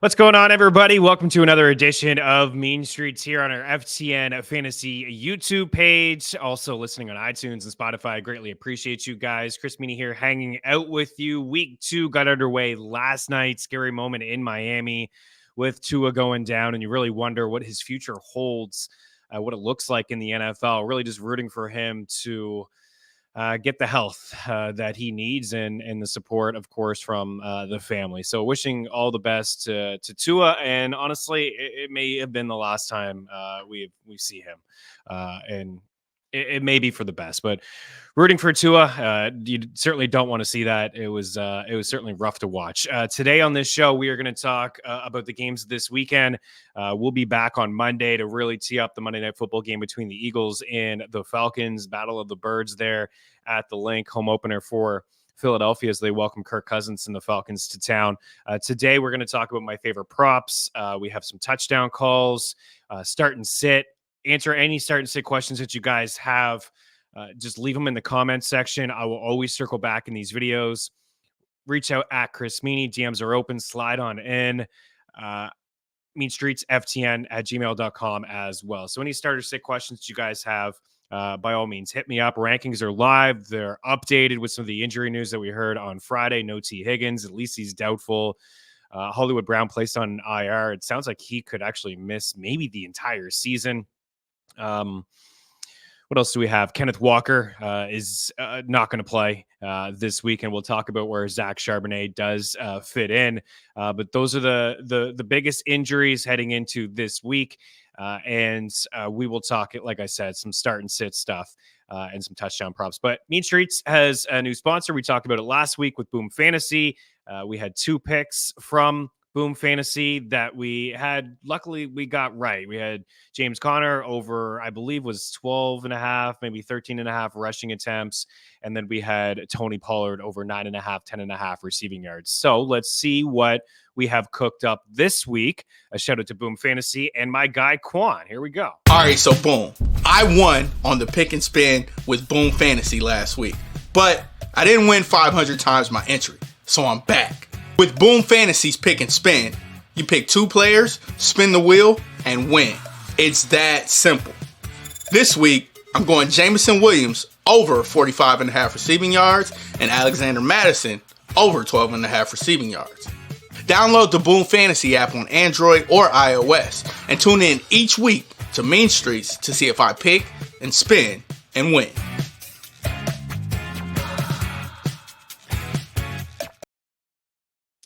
What's going on, everybody? Welcome to another edition of Mean Streets here on our FTN Fantasy YouTube page. Also listening on iTunes and Spotify. I greatly appreciate you guys. Chris Meaney here hanging out with you. Week 2 got underway last night. Scary moment in Miami with Tua going down, and you really wonder what his future holds, what it looks like in the NFL. Really just rooting for him to get the health that he needs and the support, of course, from the family. So wishing all the best to Tua. And honestly, it may have been the last time we see him. And it may be for the best, but rooting for Tua, you certainly don't want to see that. It was certainly rough to watch. Today on this show, we are going to talk about the games this weekend. We'll be back on Monday to really tee up the Monday Night Football game between the Eagles and the Falcons. Battle of the Birds there at the Link, home opener for Philadelphia as they welcome Kirk Cousins and the Falcons to town. Today, we're going to talk about my favorite props. We have some touchdown calls, start and sit. Answer any start and sit questions that you guys have. Just leave them in the comments section. I will always circle back in these videos. Reach out at Chris Meaney. DMs are open. Slide on in. meanstreetsftn@gmail.com as well. So any start or sit questions that you guys have, by all means, hit me up. Rankings are live. They're updated with some of the injury news that we heard on Friday. No T. Higgins. At least he's doubtful. Hollywood Brown placed on IR. It sounds like he could actually miss maybe the entire season. What else do we have? Kenneth Walker is not going to play this week, and we'll talk about where Zach Charbonnet does fit in. But those are the biggest injuries heading into this week, and we will talk, like I said, some start and sit stuff and some touchdown props. But Mean Streets has a new sponsor. We talked about it last week with Boom Fantasy. We had 2 picks from Boom Fantasy that we had. Luckily, we got right. We had James Conner over, I believe, was 12 and a half, maybe 13 and a half rushing attempts. And then we had Tony Pollard over 9.5, 10.5 receiving yards. So let's see what we have cooked up this week. A shout out to Boom Fantasy and my guy Quan. Here we go. All right, so boom. I won on the pick and spin with Boom Fantasy last week, but I didn't win 500 times my entry. So I'm back. With Boom Fantasy's pick and spin, you pick 2 players, spin the wheel, and win. It's that simple. This week, I'm going Jameson Williams over 45.5 receiving yards and Alexander Mattison over 12.5 receiving yards. Download the Boom Fantasy app on Android or iOS and tune in each week to Mean Streets to see if I pick and spin and win.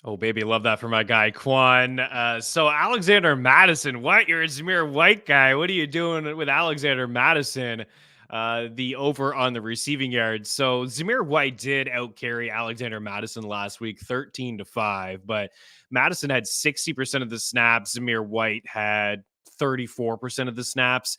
Oh, baby, love that for my guy, Quan. So Alexander Mattison, what? You're a Zamir White guy. What are you doing with Alexander Mattison? The over on the receiving yards. So Zamir White did outcarry Alexander Mattison last week, 13-5, but Mattison had 60% of the snaps. Zamir White had 34% of the snaps.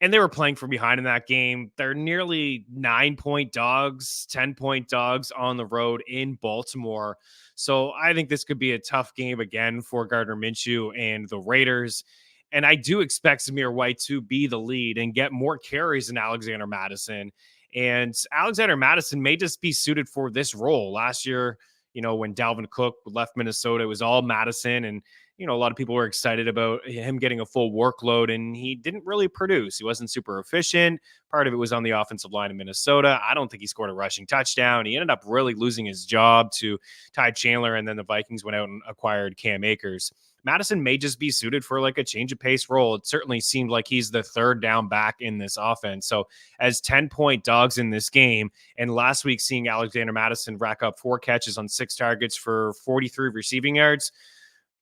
And they were playing from behind in that game. They're nearly 9-point dogs, 10-point dogs on the road in Baltimore. So I think this could be a tough game again for Gardner Minshew and the Raiders. And I do expect Zamir White to be the lead and get more carries than Alexander Mattison. And Alexander Mattison may just be suited for this role. Last year, when Dalvin Cook left Minnesota, it was all Mattison. And a lot of people were excited about him getting a full workload, and he didn't really produce. He wasn't super efficient. Part of it was on the offensive line in Minnesota. I don't think he scored a rushing touchdown. He ended up really losing his job to Ty Chandler, and then the Vikings went out and acquired Cam Akers. Mattison may just be suited for like a change of pace role. It certainly seemed like he's the third down back in this offense. So as 10-point dogs in this game, and last week seeing Alexander Mattison rack up 4 catches on 6 targets for 43 receiving yards,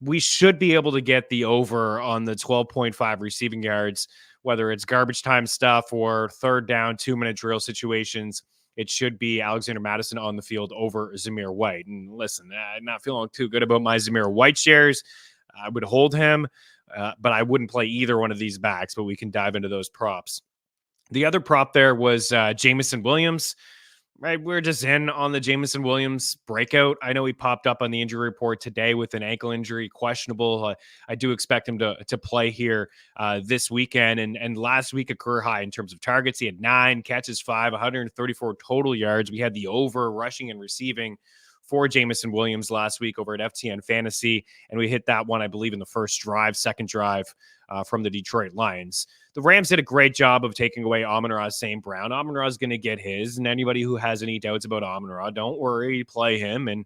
we should be able to get the over on the 12.5 receiving yards, whether it's garbage time stuff or third down, 2-minute drill situations. It should be Alexander Mattison on the field over Zamir White. And listen, I'm not feeling too good about my Zamir White shares. I would hold him, but I wouldn't play either one of these backs, but we can dive into those props. The other prop there was Jameson Williams. Right, we're just in on the Jameson Williams breakout. I know he popped up on the injury report today with an ankle injury, questionable. I do expect him to play here this weekend. And last week, a career high in terms of targets. He had 9 catches, 134 total yards. We had the over rushing and receiving for Jamison Williams last week over at FTN Fantasy, and we hit that one, I believe, in the second drive from the Detroit Lions. The Rams did a great job of taking away Amon-Ra St. Brown. Amon-Ra is going to get his, and anybody who has any doubts about Amon-Ra, don't worry, play him, and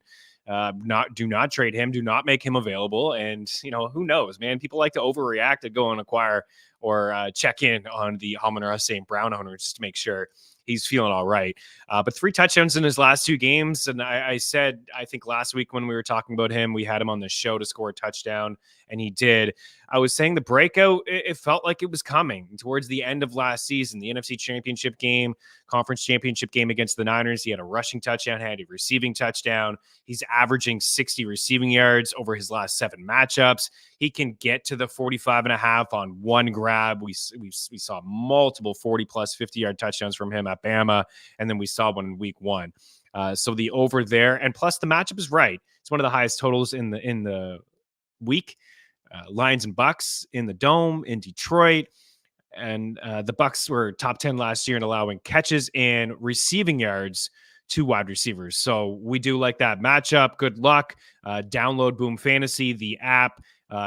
do not trade him, do not make him available. And who knows, man? People like to overreact to go and acquire or check in on the Amon-Ra St. Brown owner just to make sure he's feeling all right. But 3 touchdowns in his last 2 games. And I said, I think last week when we were talking about him, we had him on the show to score a touchdown, and he did. I was saying the breakout, it felt like it was coming towards the end of last season, the NFC Championship game, Conference Championship game against the Niners. He had a rushing touchdown, had a receiving touchdown. He's averaging 60 receiving yards over his last 7 matchups. He can get to the 45.5 on one grab. We saw multiple 40-plus 50-yard touchdowns from him at Bama, and then we saw one in week 1. So the over there, and plus the matchup is right. It's one of the highest totals in the week. Lions and Bucks in the Dome in Detroit. And the Bucks were top 10 last year in allowing catches and receiving yards to wide receivers. So we do like that matchup. Good luck. Download Boom Fantasy, the app.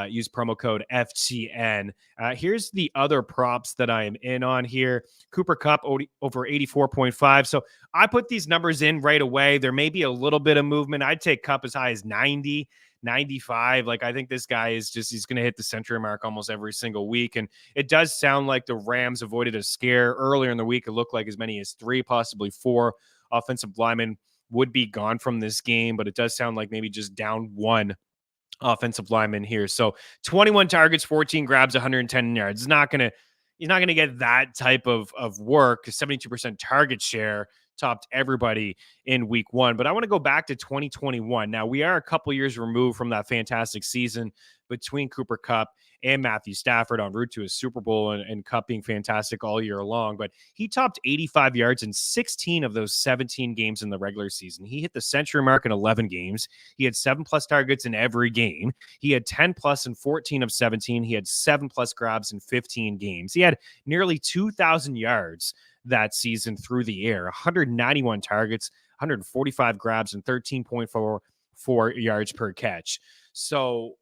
Use promo code FTN. Here's the other props that I am in on here. Cooper Kupp over 84.5. So I put these numbers in right away. There may be a little bit of movement. I'd take Kupp as high as 90. 95. Like, I think this guy is he's going to hit the century mark almost every single week. And it does sound like the Rams avoided a scare earlier in the week. It looked like as many as 3, possibly 4 offensive linemen would be gone from this game, but it does sound like maybe just down 1 offensive lineman here. So 21 targets, 14 grabs, 110 yards. He's not going to get that type of work. 72% target share topped everybody in week 1. But I want to go back to 2021. Now, we are a couple years removed from that fantastic season between Cooper Kupp and Matthew Stafford en route to a Super Bowl, and Kupp being fantastic all year long. But he topped 85 yards in 16 of those 17 games in the regular season. He hit the century mark in 11 games. He had 7+ targets in every game. He had 10+ in 14 of 17. He had 7+ grabs in 15 games. He had nearly 2,000 yards that season through the air, 191 targets, 145 grabs, and 13.44 yards per catch. So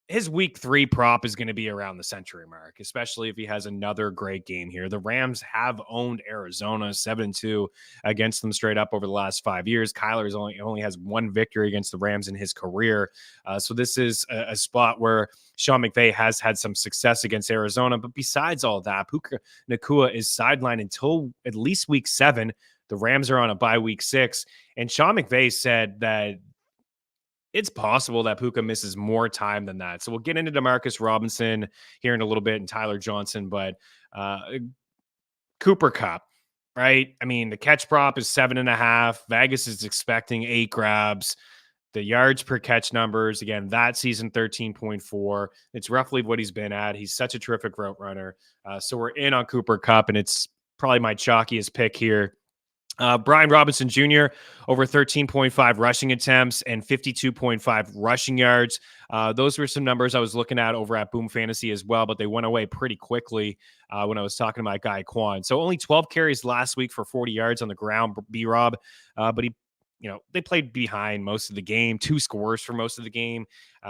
his week 3 prop is going to be around the century mark, especially if he has another great game here. The Rams have owned Arizona 7-2 against them straight up over the last 5 years. Kyler's only has 1 victory against the Rams in his career. So this is a spot where Sean McVay has had some success against Arizona. But besides all that, Puka Nacua is sidelined until at least week 7. The Rams are on a bye week 6. And Sean McVay said that it's possible that Puka misses more time than that. So we'll get into DeMarcus Robinson here in a little bit and Tyler Johnson, but Cooper Kupp, right? I mean, the catch prop is 7.5. Vegas is expecting 8 grabs. The yards per catch numbers, again, that season 13.4. It's roughly what he's been at. He's such a terrific route runner. So we're in on Cooper Kupp, and it's probably my chalkiest pick here. Brian Robinson Jr. over 13.5 rushing attempts and 52.5 rushing yards. Those were some numbers I was looking at over at Boom Fantasy as well, but they went away pretty quickly when I was talking to my guy Quan. So only 12 carries last week for 40 yards on the ground, B-Rob, but they played behind most of the game, 2 scores for most of the game.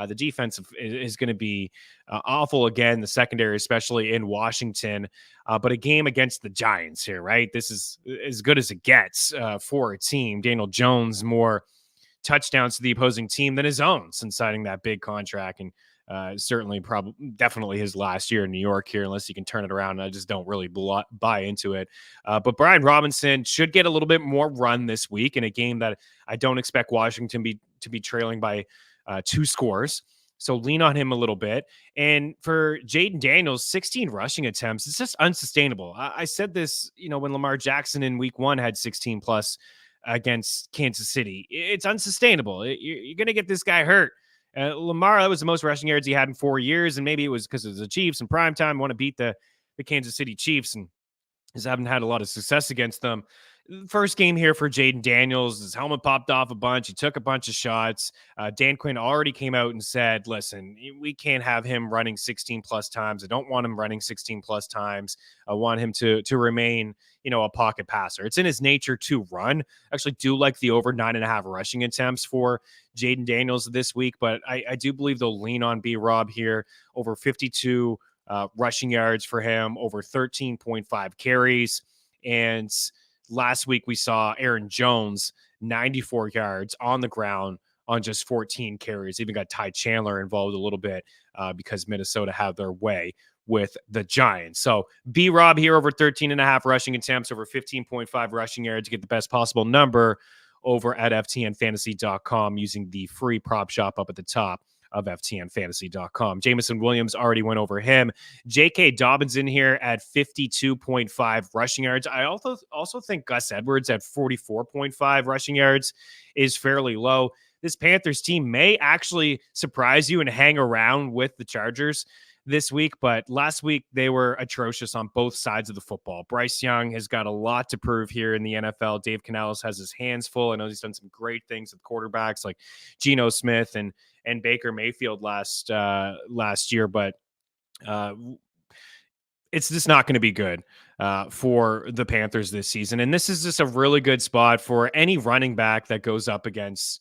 The defense is going to be awful again, the secondary, especially in Washington. But a game against the Giants here, right? This is as good as it gets for a team. Daniel Jones, more touchdowns to the opposing team than his own since signing that big contract. And definitely his last year in New York here, unless he can turn it around. I just don't really buy into it. But Brian Robinson should get a little bit more run this week in a game that I don't expect Washington to be trailing by 2 scores. So lean on him a little bit. And for Jaden Daniels, 16 rushing attempts, it's just unsustainable. I said this, when Lamar Jackson in week 1 had 16 plus against Kansas City. It's unsustainable. You're going to get this guy hurt. Lamar, that was the most rushing yards he had in 4 years, and maybe it was because it was the Chiefs in primetime, want to beat the Kansas City Chiefs, and just haven't had a lot of success against them. First game here for Jaden Daniels. His helmet popped off a bunch. He took a bunch of shots. Dan Quinn already came out and said, listen, we can't have him running 16 plus times. I don't want him running 16 plus times. I want him to remain, a pocket passer. It's in his nature to run. I actually do like the over 9.5 rushing attempts for Jaden Daniels this week, but I do believe they'll lean on B-Rob here. Over 52 rushing yards for him, over 13.5 carries. And last week, we saw Aaron Jones, 94 yards on the ground on just 14 carries. Even got Ty Chandler involved a little bit because Minnesota had their way with the Giants. So B-Rob here over 13.5 rushing attempts, over 15.5 rushing yards to get the best possible number over at ftnfantasy.com using the free prop shop up at the top of ftnfantasy.com. Jameson Williams already went over him. J.K. Dobbins in here at 52.5 rushing yards. I also think Gus Edwards at 44.5 rushing yards is fairly low. This Panthers team may actually surprise you and hang around with the Chargers this week, but last week they were atrocious on both sides of the football. Bryce Young has got a lot to prove here in the NFL. Dave Canales has his hands full. I know he's done some great things with quarterbacks like Geno Smith and Baker Mayfield last year, but it's just not going to be good for the Panthers this season. And this is just a really good spot for any running back that goes up against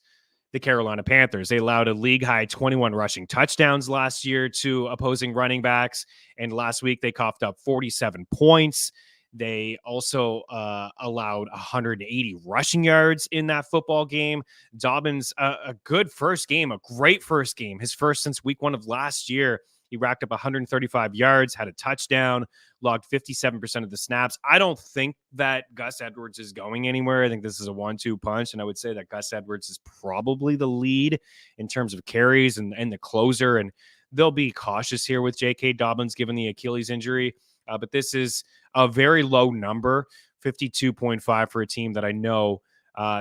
the Carolina Panthers. They allowed a league-high 21 rushing touchdowns last year to opposing running backs, and last week they coughed up 47 points. They also allowed 180 rushing yards in that football game. Dobbins, a good first game, a great first game, his first since week 1 of last year. He racked up 135 yards, had a touchdown, logged 57% of the snaps. I don't think that Gus Edwards is going anywhere. I think this is a 1-2 punch, and I would say that Gus Edwards is probably the lead in terms of carries and the closer, and they'll be cautious here with J.K. Dobbins given the Achilles injury. But this is a very low number, 52.5 for a team that I know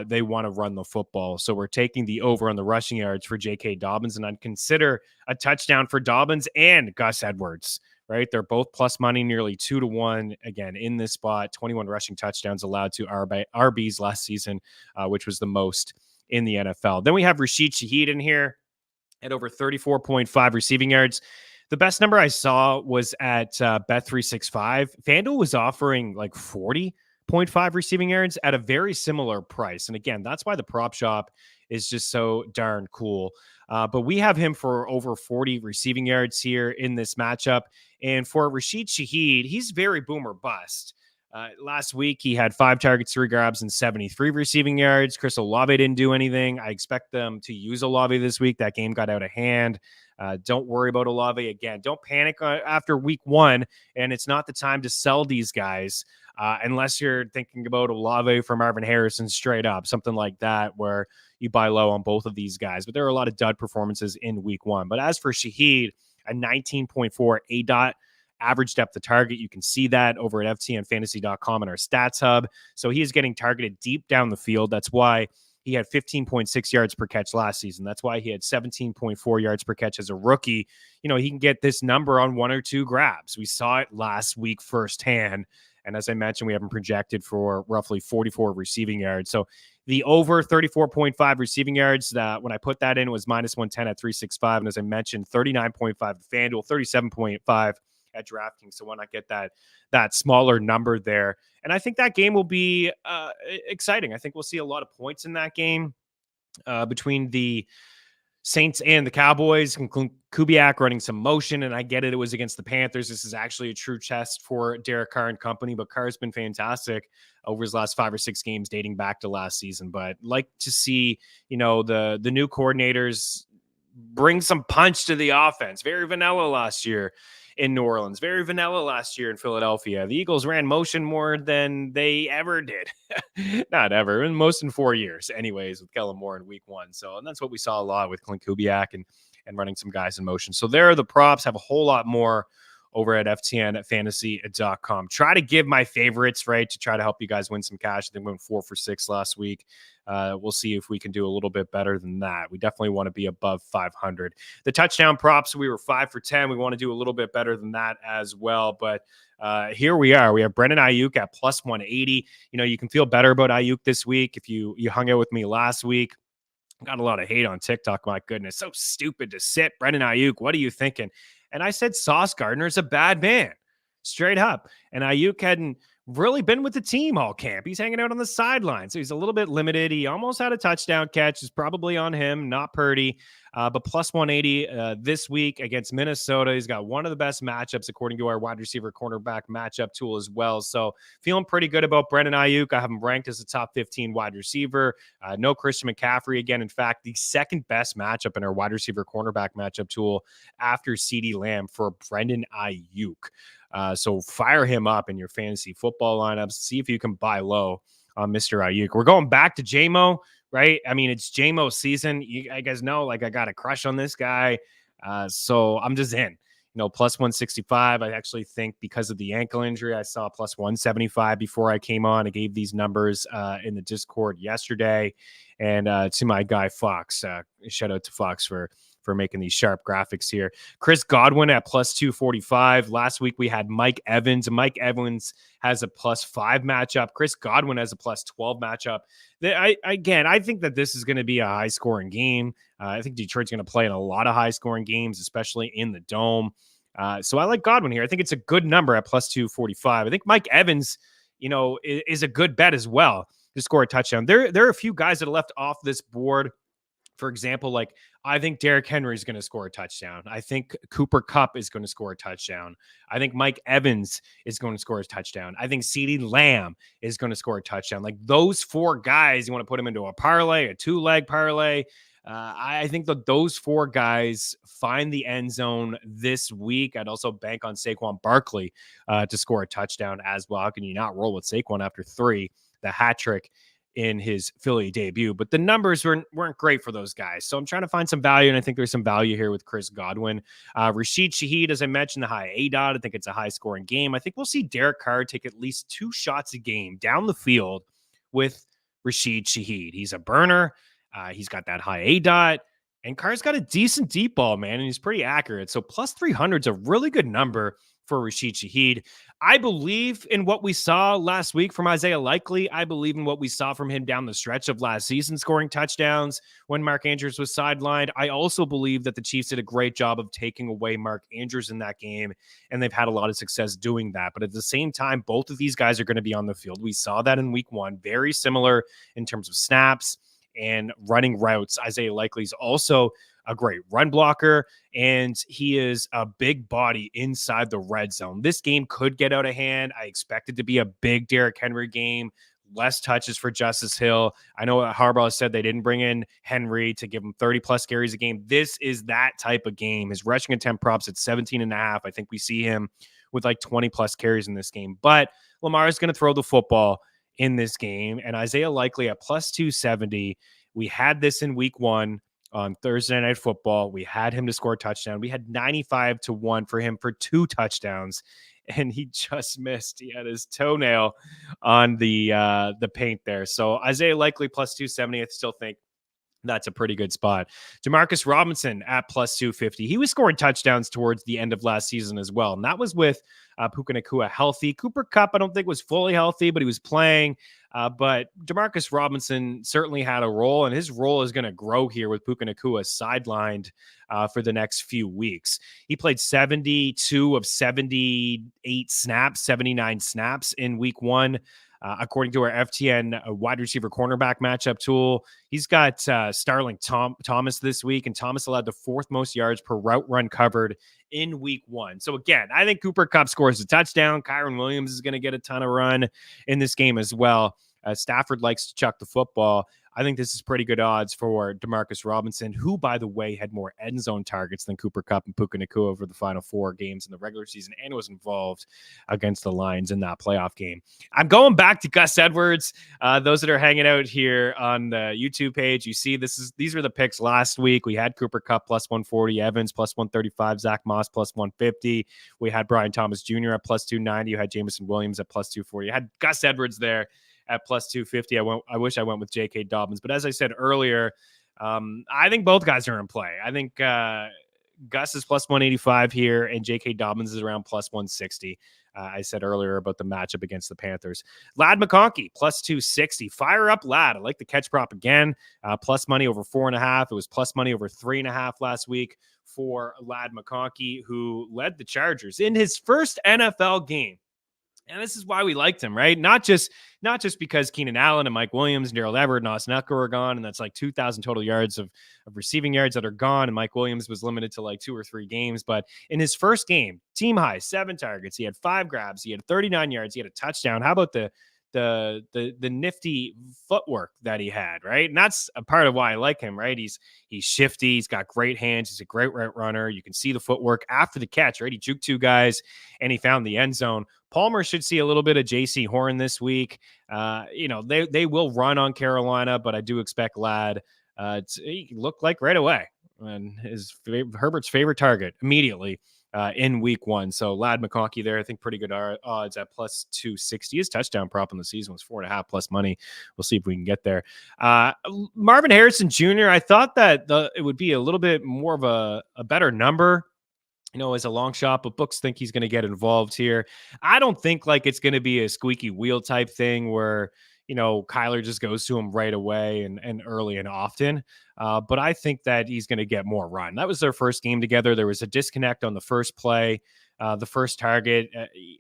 they want to run the football. So we're taking the over on the rushing yards for J.K. Dobbins, and I'd consider a touchdown for Dobbins and Gus Edwards, right? They're both plus money, nearly 2-1. Again, in this spot, 21 rushing touchdowns allowed to RBs last season, which was the most in the NFL. Then we have Rashid Shaheed in here at over 34.5 receiving yards. The best number I saw was at Bet365. FanDuel was offering like 40.5 receiving yards at a very similar price. And again, that's why the prop shop is just so darn cool. But we have him for over 40 receiving yards here in this matchup. And for Rashid Shaheed, he's very boom or bust. Last week, he had 5 targets, 3 grabs, and 73 receiving yards. Chris Olave didn't do anything. I expect them to use Olave this week. That game got out of hand. Don't worry about Olave again. Don't panic after week 1, and it's not the time to sell these guys unless you're thinking about Olave for Marvin Harrison straight up, something like that, where you buy low on both of these guys. But there are a lot of dud performances in week 1. But as for Shaheed, a 19.4 ADOT average depth of target. You can see that over at ftnfantasy.com in our stats hub. So he is getting targeted deep down the field. That's why he had 15.6 yards per catch last season. That's why he had 17.4 yards per catch as a rookie. He can get this number on 1 or 2 grabs. We saw it last week firsthand. And as I mentioned, we have him projected for roughly 44 receiving yards. So the over 34.5 receiving yards, when I put that in, it was minus 110 at 365. And as I mentioned, 39.5 at FanDuel, 37.5 at DraftKings. So why not get that smaller number there? And I think that game will be exciting. I think we'll see a lot of points in that game between the Saints and the Cowboys. Kubiak running some motion, and I get it. It was against the Panthers. This is actually a true test for Derek Carr and company, but Carr's been fantastic over his last 5 or 6 games dating back to last season. But like to see, the new coordinators bring some punch to the offense. Very vanilla last year in New Orleans, very vanilla last year in Philadelphia. The Eagles ran motion more than they ever did. Not ever, most in 4 years anyways, with Kellen Moore in week 1. So, and that's what we saw a lot with Clint Kubiak and running some guys in motion. So there are the props. Have a whole lot more over at ftnfantasy.com. Try to give my favorites, right, to try to help you guys win some cash. I think we went 4 for 6 last week. We'll see if we can do a little bit better than that. We definitely want to be above 500. The touchdown props, we were 5 for 10. We want to do a little bit better than that as well. But here we are. We have Brandon Ayuk at plus 180. You know, you can feel better about Ayuk this week if you hung out with me last week. Got a lot of hate on TikTok. My goodness, so stupid to sit Brandon Ayuk. What are you thinking? And I said Sauce Gardner's a bad man, straight up. And Ayuk hadn't really been with the team all camp. He's hanging out on the sideline, so he's a little bit limited. He almost had a touchdown catch. It's probably on him, not Purdy. But plus 180 this week against Minnesota. He's got one of the best matchups according to our wide receiver cornerback matchup tool as well. So feeling pretty good about Brandon Ayuk. I have him ranked as a top 15 wide receiver. No Christian McCaffrey again. In fact, the second best matchup in our wide receiver cornerback matchup tool after CeeDee Lamb for Brandon Ayuk. So fire him up in your fantasy football lineups. See if you can buy low on Mr. Ayuk. We're going back to JMO, right? I mean, it's JMO season. I guys know, like, I got a crush on this guy. So I'm just in. You know, plus 165. I actually think because of the ankle injury, I saw plus 175 before I came on. I gave these numbers in the Discord yesterday. And to my guy, Fox, shout out to Fox for making these sharp graphics here. Chris Godwin at plus 245. Last week we had Mike Evans. Mike Evans has a plus 5 matchup. Chris Godwin has a plus 12 matchup. I think that this is going to be a high scoring game. I think Detroit's going to play in a lot of high scoring games, especially in the dome. So I like Godwin here. I think it's a good number at plus 245. I think Mike Evans, you know, is a good bet as well to score a touchdown. There are a few guys that are left off this board. For example, like, I think Derrick Henry is going to score a touchdown. I think Cooper Kupp is going to score a touchdown. I think Mike Evans is going to score a touchdown. I think CeeDee Lamb is going to score a touchdown. Like, those 4 guys, you want to put them into a parlay, a 2-leg parlay. I think that those 4 guys find the end zone this week. I'd also bank on Saquon Barkley to score a touchdown as well. How can you not roll with Saquon after 3, the hat trick in his Philly debut? But the numbers weren't great for those guys. So I'm trying to find some value, and I think there's some value here with Chris Godwin. Rashid Shaheed, as I mentioned, the high ADOT. I think it's a high-scoring game. I think we'll see Derek Carr take at least 2 shots a game down the field with Rashid Shaheed. He's a burner. He's got that high ADOT. And Carr's got a decent deep ball, man, and he's pretty accurate. So plus 300 is a really good number for Rashid Shaheed. I believe in what we saw last week from Isaiah Likely. I believe in what we saw from him down the stretch of last season, scoring touchdowns when Mark Andrews was sidelined. I also believe that the Chiefs did a great job of taking away Mark Andrews in that game, and they've had a lot of success doing that. But at the same time, both of these guys are going to be on the field. We saw that in week 1, very similar in terms of snaps and running routes. Isaiah Likely's also a great run blocker, and he is a big body inside the red zone. This game could get out of hand. I expect it to be a big Derrick Henry game, less touches for Justice Hill. I know Harbaugh said they didn't bring in Henry to give him 30-plus carries a game. This is that type of game. His rushing attempt props at 17.5. I think we see him with like 20-plus carries in this game. But Lamar is going to throw the football in this game, and Isaiah Likely at plus 270. We had this in week 1 on Thursday Night Football. We had him to score a touchdown. We had 95-1 for him for 2 touchdowns, and he just missed. He had his toenail on the paint there. So Isaiah Likely plus 270. I still think that's a pretty good spot. Demarcus Robinson at plus 250. He was scoring touchdowns towards the end of last season as well, and that was with Puka Nacua healthy. Cooper Kupp, I don't think, was fully healthy, but he was playing. But Demarcus Robinson certainly had a role, and his role is going to grow here with Puka Nacua sidelined for the next few weeks. He played 72 of 78 snaps, 79 snaps in week 1. According to our FTN wide receiver cornerback matchup tool, he's got Starling Thomas this week, and Thomas allowed the 4th most yards per route run covered in week 1. So again, I think Cooper Kupp scores a touchdown. Kyron Williams is going to get a ton of run in this game as well. Stafford likes to chuck the football. I think this is pretty good odds for Demarcus Robinson, who, by the way, had more end zone targets than Cooper Kupp and Puka Nacua over the final 4 games in the regular season, and was involved against the Lions in that playoff game. I'm going back to Gus Edwards. Those that are hanging out here on the YouTube page, you see these are the picks last week. We had Cooper Kupp plus 140, Evans plus 135, Zach Moss plus 150. We had Brian Thomas Jr. at plus 290. You had Jameson Williams at plus 240. You had Gus Edwards there at plus 250. I wish I went with J.K. Dobbins, but as I said earlier, I think both guys are in play. I think Gus is plus 185 here, and J.K. Dobbins is around plus 160. I said earlier about the matchup against the Panthers. Ladd McConkey, plus 260. Fire up, Ladd. I like the catch prop again. Plus money over 4.5. It was plus money over 3.5 last week for Ladd McConkey, who led the Chargers in his first NFL game. And this is why we liked him, right? Not just because Keenan Allen and Mike Williams and Darrell Everett and Austin Eckler are gone, and that's like 2,000 total yards of receiving yards that are gone, and Mike Williams was limited to like 2 or 3 games. But in his first game, team high, 7 targets. He had 5 grabs. He had 39 yards. He had a touchdown. How about the nifty footwork that he had, right? And that's a part of why I like him, right? He's shifty. He's got great hands. He's a great route runner. You can see the footwork after the catch, right? He juked 2 guys and he found the end zone. Palmer should see a little bit of J.C. Horn this week. They will run on Carolina, but I do expect Ladd to look like right away and Herbert's favorite target immediately in week 1. So Ladd McConkey there, I think pretty good odds at plus 260. His touchdown prop in the season was 4.5 plus money. We'll see if we can get there. Marvin Harrison Jr., I thought that it would be a little bit more of a better number, as a long shot, but books think he's going to get involved here. I don't think like it's going to be a squeaky wheel type thing where, Kyler just goes to him right away and early and often. But I think that he's going to get more run. That was their first game together. There was a disconnect on the first play, the first target.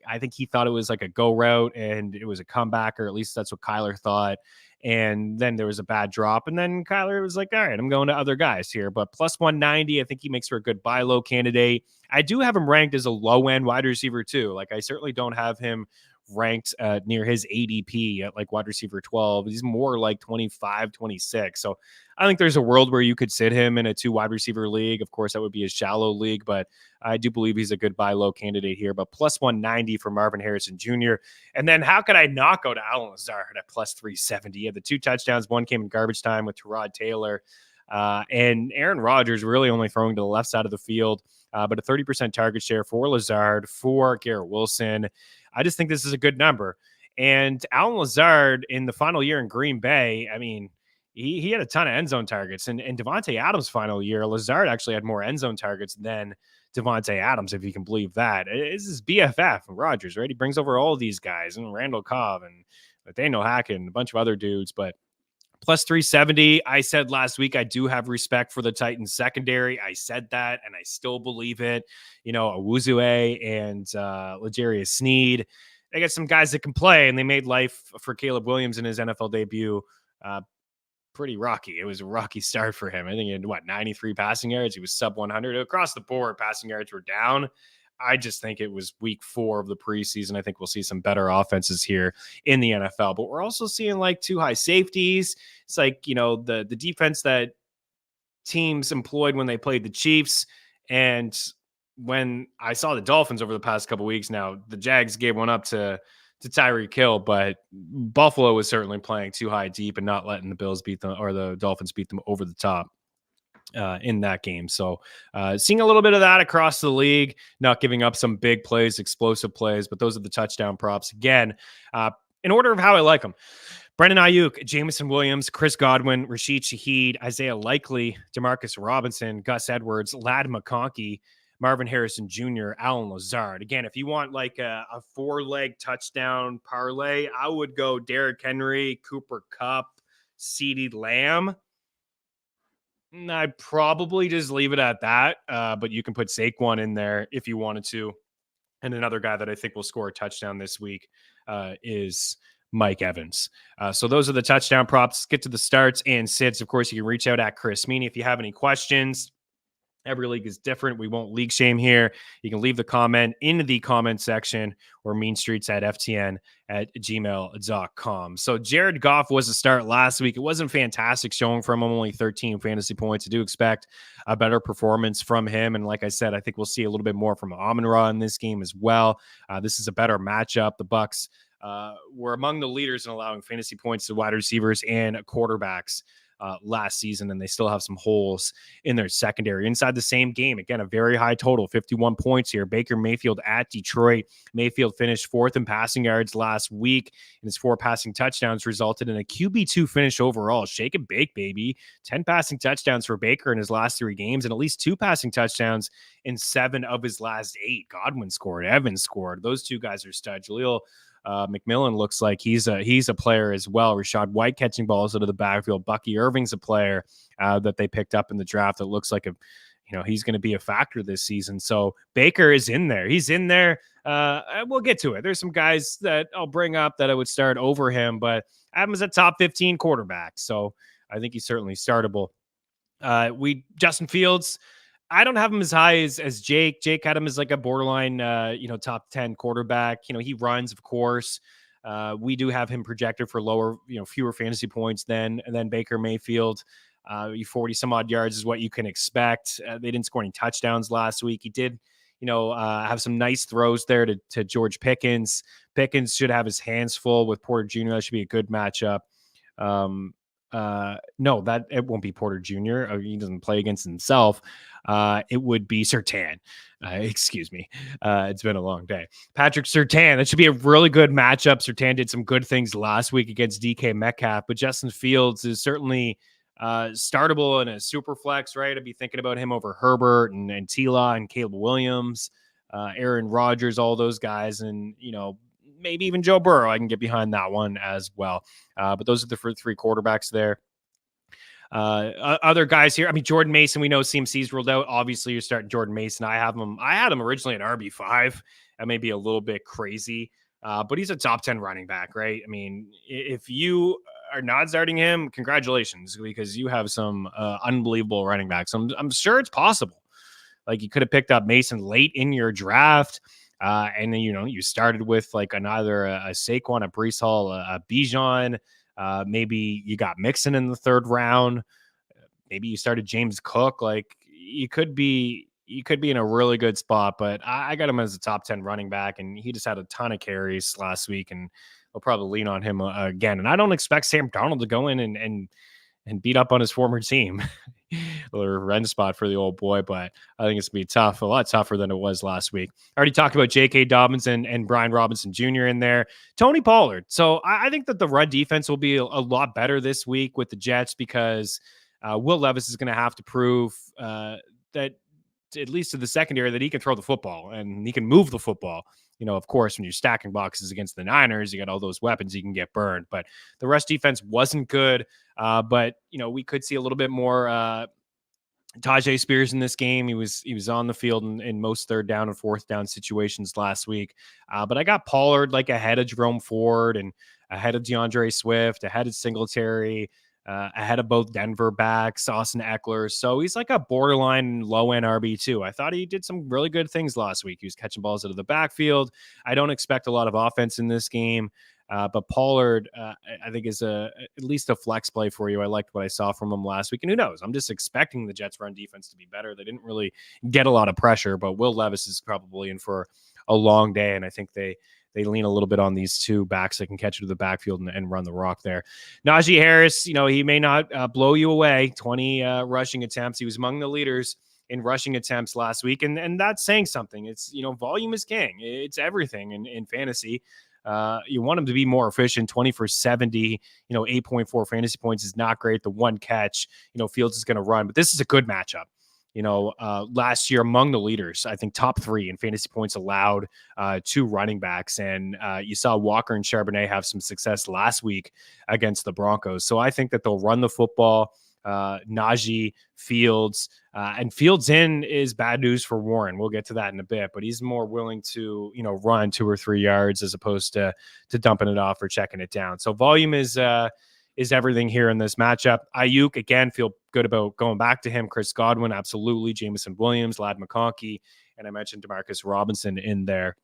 I think he thought it was like a go route and it was a comeback, or at least that's what Kyler thought. And then there was a bad drop. And then Kyler was like, all right, I'm going to other guys here. But plus 190, I think he makes for a good buy low candidate. I do have him ranked as a low end wide receiver too. Like I certainly don't have him ranked near his ADP at like wide receiver 12. He's more like 25, 26. So I think there's a world where you could sit him in a 2 wide receiver league. Of course, that would be a shallow league, but I do believe he's a good buy low candidate here. But plus 190 for Marvin Harrison Jr. And then how could I not go to Allen Lazard at plus 370? He had the 2 touchdowns. One came in garbage time with Tyrod Taylor. And Aaron Rodgers really only throwing to the left side of the field, but a 30% target share for Lazard, for Garrett Wilson. I just think this is a good number. And Allen Lazard in the final year in Green Bay, I mean, he had a ton of end zone targets. And in Devontae Adams' final year, Lazard actually had more end zone targets than Devontae Adams, if you can believe that. This is BFF and Rodgers, right? He brings over all of these guys and Randall Cobb and Nathaniel Hackett and a bunch of other dudes, but plus 370. I said last week, I do have respect for the Titans secondary. I said that, and I still believe it. Awuzue and L'Jarius Sneed, they got some guys that can play, and they made life for Caleb Williams in his NFL debut pretty rocky. It was a rocky start for him. I think he had 93 passing yards. He was sub 100 across the board. Passing yards were down. I just think it was week 4 of the preseason. I think we'll see some better offenses here in the NFL, but we're also seeing like 2 high safeties. It's like, the defense that teams employed when they played the Chiefs. And when I saw the Dolphins over the past couple weeks now, the Jags gave one up to Tyreek Hill, but Buffalo was certainly playing 2 high deep and not letting the Bills beat them, or the Dolphins beat them over the top in that game. So seeing a little bit of that across the league, not giving up some big plays, explosive plays, but those are the touchdown props. Again, in order of how I like them: Brandon Ayuk, Jameson Williams, Chris Godwin, Rashid Shaheed, Isaiah Likely, Demarcus Robinson, Gus Edwards, Ladd McConkey, Marvin Harrison Jr., Allen Lazard. Again, if you want like a 4-leg touchdown parlay, I would go Derrick Henry, Cooper Kupp, CeeDee Lamb. I'd probably just leave it at that, but you can put Saquon in there if you wanted to. And another guy that I think will score a touchdown this week is Mike Evans. So those are the touchdown props. Let's get to the starts and sits. Of course, you can reach out at Chris Meaney if you have any questions. Every league is different. We won't league shame here. You can leave the comment in the comment section or mean streets at FTN at gmail.com. So Jared Goff was a start last week. It wasn't fantastic showing from him, only 13 fantasy points. I do expect a better performance from him. And like I said, I think we'll see a little bit more from Amon-Ra in this game as well. This is a better matchup. The Bucs were among the leaders in allowing fantasy points to wide receivers and quarterbacks last season, and they still have some holes in their secondary. Inside the same game, again, a very high total, 51 points here. Baker Mayfield at Detroit. Mayfield finished fourth in passing yards last week, and his 4 passing touchdowns resulted in a QB2 finish overall. Shake and bake, baby. 10 passing touchdowns for Baker in his last 3 games, and at least 2 passing touchdowns in 7 of his last 8. Godwin scored. Evans scored. Those 2 guys are studs. Jaleel McMillan looks like he's a player as well. Rashad White catching balls out of the backfield. Bucky Irving's a player that they picked up in the draft that looks like he's going to be a factor this season. So Baker is in there. He's in there. We'll get to it. There's some guys that I'll bring up that I would start over him, but Adams a top 15 quarterback. So I think he's certainly startable. Justin Fields, I don't have him as high as Jake. Jake had him as like a borderline, top 10 quarterback. He runs, of course. We do have him projected for lower, fewer fantasy points than Baker Mayfield. 40 some odd yards is what you can expect. They didn't score any touchdowns last week. He did, have some nice throws there to George Pickens. Pickens should have his hands full with Porter Jr. That should be a good matchup. No, that it won't be Porter Jr. He doesn't play against himself. It would be Surtain. Excuse me. It's been a long day. Patrick Surtain. That should be a really good matchup. Surtain did some good things last week against DK Metcalf, but Justin Fields is certainly startable in a super flex, right? I'd be thinking about him over Herbert and Tila and Caleb Williams, Aaron Rodgers, all those guys, and maybe even Joe Burrow. I can get behind that one as well. But those are the 3 quarterbacks there. Other guys here. I mean, Jordan Mason, we know CMC's ruled out. Obviously, you're starting Jordan Mason. I had him originally at RB5. That may be a little bit crazy, but he's a top 10 running back, right? I mean, if you are not starting him, congratulations, because you have some unbelievable running backs. I'm sure it's possible. Like, you could have picked up Mason late in your draft. And then, you started with like either a Saquon, a Breece Hall, a Bijan. Maybe you got Mixon in the 3rd round. Maybe you started James Cook. Like, you could be in a really good spot, but I got him as a top 10 running back, and he just had a ton of carries last week, and they'll probably lean on him again. And I don't expect Sam Darnold to go in and beat up on his former team. Or rent spot for the old boy, but I think it's going to be tough, a lot tougher than it was last week. I already talked about J.K. Dobbins and Brian Robinson Jr. in there. Tony Pollard. So I think that the run defense will be a lot better this week with the Jets, because Will Levis is going to have to prove that, at least to the secondary, that he can throw the football and he can move the football. Of course, when you're stacking boxes against the Niners, you got all those weapons, you can get burned. But the rush defense wasn't good. But we could see a little bit more Tajay Spears in this game. He was on the field in most 3rd down and 4th down situations last week. But I got Pollard like ahead of Jerome Ford and ahead of DeAndre Swift, ahead of Singletary, ahead of both Denver backs, Austin Eckler. So he's like a borderline low-end RB2. I thought he did some really good things last week. He was catching balls out of the backfield. I don't expect a lot of offense in this game. But Pollard, I think, is at least a flex play for you. I liked what I saw from him last week. And who knows? I'm just expecting the Jets' run defense to be better. They didn't really get a lot of pressure, but Will Levis is probably in for a long day. And I think they lean a little bit on these 2 backs that can catch it to the backfield and run the rock there. Najee Harris, he may not blow you away. 20 rushing attempts. He was among the leaders in rushing attempts last week. And that's saying something. It's, volume is king. It's everything in fantasy. You want him to be more efficient. 20 for 70, 8.4 fantasy points is not great. The 1 catch, Fields is going to run, but this is a good matchup. Last year among the leaders, I think top 3 in fantasy points allowed to running backs. And you saw Walker and Charbonnet have some success last week against the Broncos. So I think that they'll run the football. Najee, Fields, and Fields in is bad news for Warren. We'll get to that in a bit, but he's more willing to, run 2 or 3 yards as opposed to dumping it off or checking it down. So volume is is everything here in this matchup. Ayuk, again, feel good about going back to him. Chris Godwin, absolutely. Jameson Williams, Lad McConkey, and I mentioned Demarcus Robinson in there.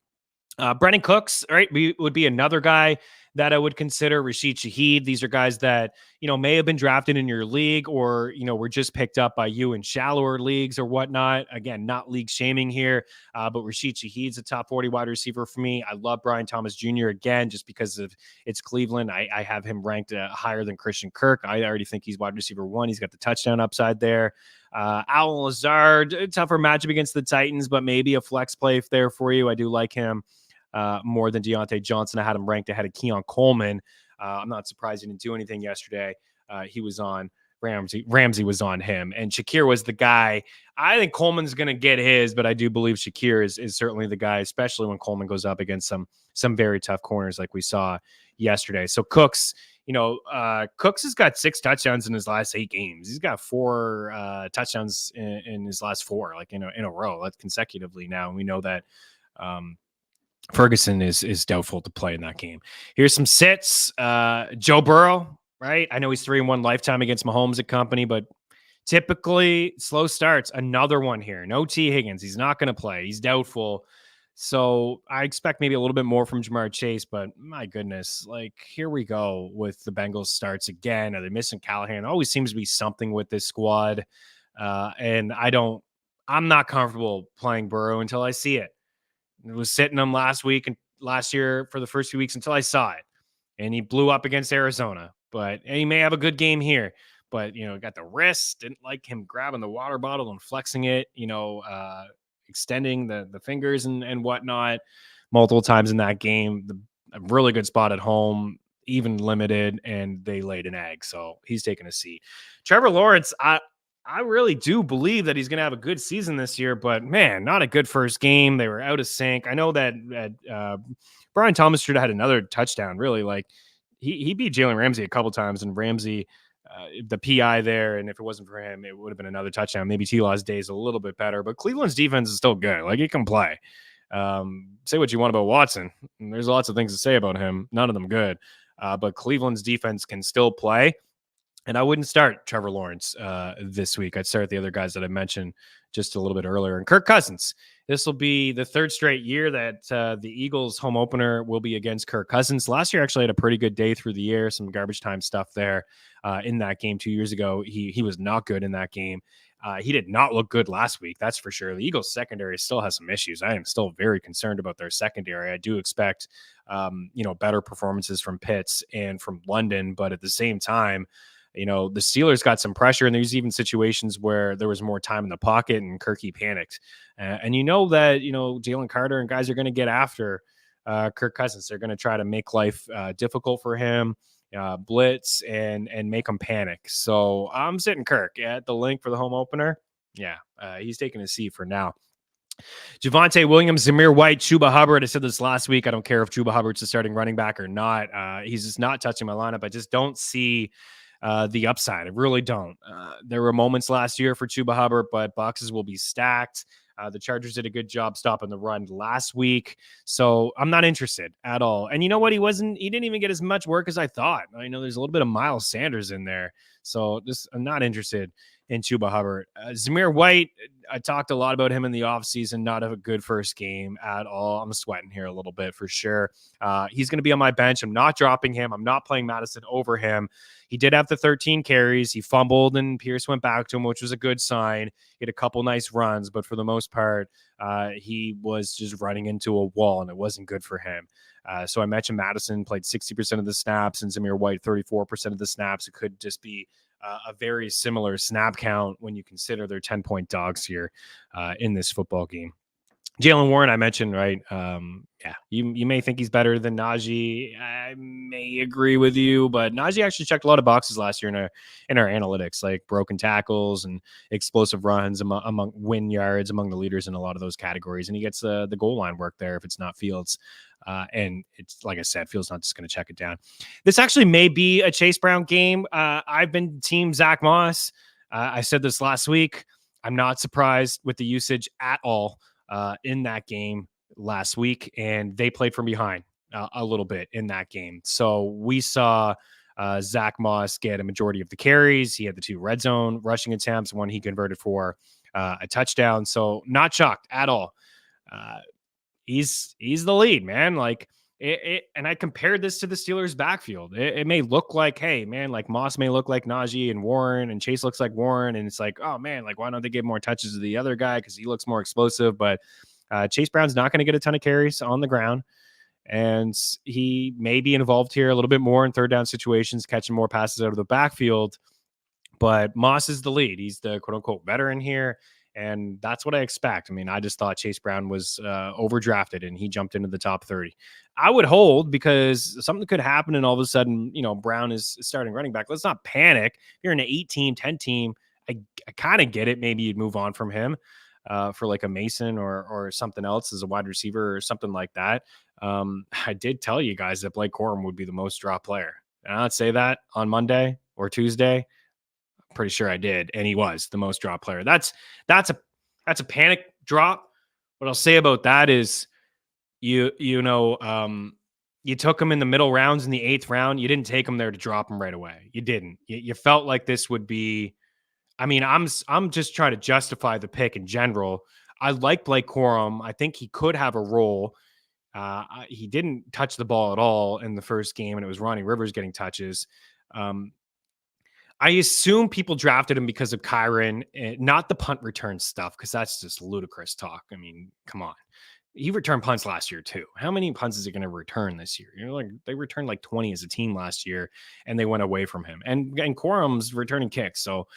Brennan Cooks, right, would be another guy that I would consider. Rashid Shaheed. These are guys that, may have been drafted in your league or, were just picked up by you in shallower leagues or whatnot. Again, not league shaming here, but Rashid Shaheed's a top 40 wide receiver for me. I love Brian Thomas Jr. again, just because of it's Cleveland. I have him ranked higher than Christian Kirk. I already think he's wide receiver 1. He's got the touchdown upside there. Allen Lazard, tougher matchup against the Titans, but maybe a flex play there for you. I do like him more than Deontay Johnson. I had him ranked ahead of Keon Coleman. I'm not surprised he didn't do anything yesterday. He was on Ramsey. Ramsey was on him, and Shakir was the guy. I think Coleman's going to get his, but I do believe Shakir is certainly the guy, especially when Coleman goes up against some very tough corners like we saw yesterday. So Cooks, Cooks has got 6 touchdowns in his last 8 games. He's got 4 touchdowns in his last 4, like in a row, like consecutively now. And we know that Ferguson is doubtful to play in that game. Here's some sits. Joe Burrow, right? I know he's 3-1 lifetime against Mahomes and company, but typically slow starts. Another one here. No T. Higgins. He's not going to play. He's doubtful. So I expect maybe a little bit more from Jamar Chase, but my goodness, like here we go with the Bengals starts again. Are they missing Callahan? Always seems to be something with this squad. And I'm not comfortable playing Burrow until I see it. I was sitting him last week and last year for the first few weeks until I saw it. And he blew up against Arizona, but he may have a good game here. But, got the wrist, didn't like him grabbing the water bottle and flexing it, extending the fingers and whatnot multiple times in that game. A really good spot at home, even limited, and they laid an egg. So he's taking a seat. Trevor Lawrence, I really do believe that he's going to have a good season this year, but man, not a good first game. They were out of sync. I know that Brian Thomas should have had another touchdown. Really, like he beat Jalen Ramsey a couple times, and Ramsey, the PI there, and if it wasn't for him, it would have been another touchdown. Maybe T-Law's day is a little bit better, but Cleveland's defense is still good. Like he can play. Say what you want about Watson. There's lots of things to say about him. None of them good, but Cleveland's defense can still play. And I wouldn't start Trevor Lawrence this week. I'd start the other guys that I mentioned just a little bit earlier. And Kirk Cousins. This will be the 3rd straight year that the Eagles' home opener will be against Kirk Cousins. Last year actually had a pretty good day through the air, some garbage time stuff there in that game 2 years ago. He was not good in that game. He did not look good last week, that's for sure. The Eagles' secondary still has some issues. I am still very concerned about their secondary. I do expect, better performances from Pitts and from London, but at the same time, the Steelers got some pressure, and there's even situations where there was more time in the pocket and Kirky panicked. And that, Jalen Carter and guys are going to get after Kirk Cousins. They're going to try to make life difficult for him, blitz, and make him panic. So I'm sitting Kirk at the link for the home opener. Yeah, he's taking a seat for now. Javonte Williams, Zamir White, Chuba Hubbard. I said this last week. I don't care if Chuba Hubbard's the starting running back or not. He's just not touching my lineup. I just don't see the upside. I really don't. There were moments last year for Chuba Hubbard, but boxes will be stacked. The Chargers did a good job stopping the run last week, so I'm not interested at all. And you know what? He didn't even get as much work as I thought. I know there's a little bit of Miles Sanders in there, so I'm not interested in Chuba Hubbard. Zamir White, I talked a lot about him in the offseason. Not a good first game at all. I'm sweating here a little bit for sure. He's going to be on my bench. I'm not dropping him. I'm not playing Madison over him. He did have the 13 carries. He fumbled, and Pierce went back to him, which was a good sign. He had a couple nice runs, but for the most part, he was just running into a wall, and it wasn't good for him. So I mentioned Madison played 60% of the snaps, and Zamir White 34% of the snaps. It could just be a very similar snap count when you consider they're 10-point dogs here in this football game. Jaylen Warren, I mentioned, right? You may think he's better than Najee. I may agree with you, but Najee actually checked a lot of boxes last year in our analytics, like broken tackles and explosive runs among win yards, among the leaders in a lot of those categories. And he gets the goal line work there if it's not Fields. And it's like I said, Fields not just going to check it down. This actually may be a Chase Brown game. I've been team Zach Moss. I said this last week. I'm not surprised with the usage at all in that game last week, and they played from behind a little bit in that game. So we saw Zach Moss get a majority of the carries. He had the 2 red zone rushing attempts, one he converted for a touchdown. So not shocked at all. He's the lead, man. Like and I compared this to the Steelers' backfield. It may look like, hey, man, like Moss may look like Najee and Warren, and Chase looks like Warren, and it's like, oh man, like why don't they give more touches to the other guy because he looks more explosive? But Chase Brown's not going to get a ton of carries on the ground, and he may be involved here a little bit more in third down situations, catching more passes out of the backfield. But Moss is the lead. He's the quote unquote veteran here. And that's what I expect. I mean, I just thought Chase Brown was overdrafted and he jumped into the top 30. I would hold because something could happen and all of a sudden, Brown is starting running back. Let's not panic. If you're in an 8-team, 10-team, I kind of get it. Maybe you'd move on from him for like a Mason or something else as a wide receiver or something like that. I did tell you guys that Blake Corum would be the most dropped player. Did I not say that on Monday or Tuesday? Pretty sure I did, and he was the most drop player. That's a panic drop. What I'll say about that is you took him in the middle rounds in the 8th round. You didn't take him there to drop him right away. You didn't. You felt like this would be. I mean, I'm just trying to justify the pick in general. I like Blake Corum. I think he could have a role. He didn't touch the ball at all in the first game, and it was Ronnie Rivers getting touches. I assume people drafted him because of Kyren, not the punt return stuff, because that's just ludicrous talk. I mean, come on. He returned punts last year, too. How many punts is he going to return this year? Like they returned like 20 as a team last year, and they went away from him. And Corum's returning kicks, so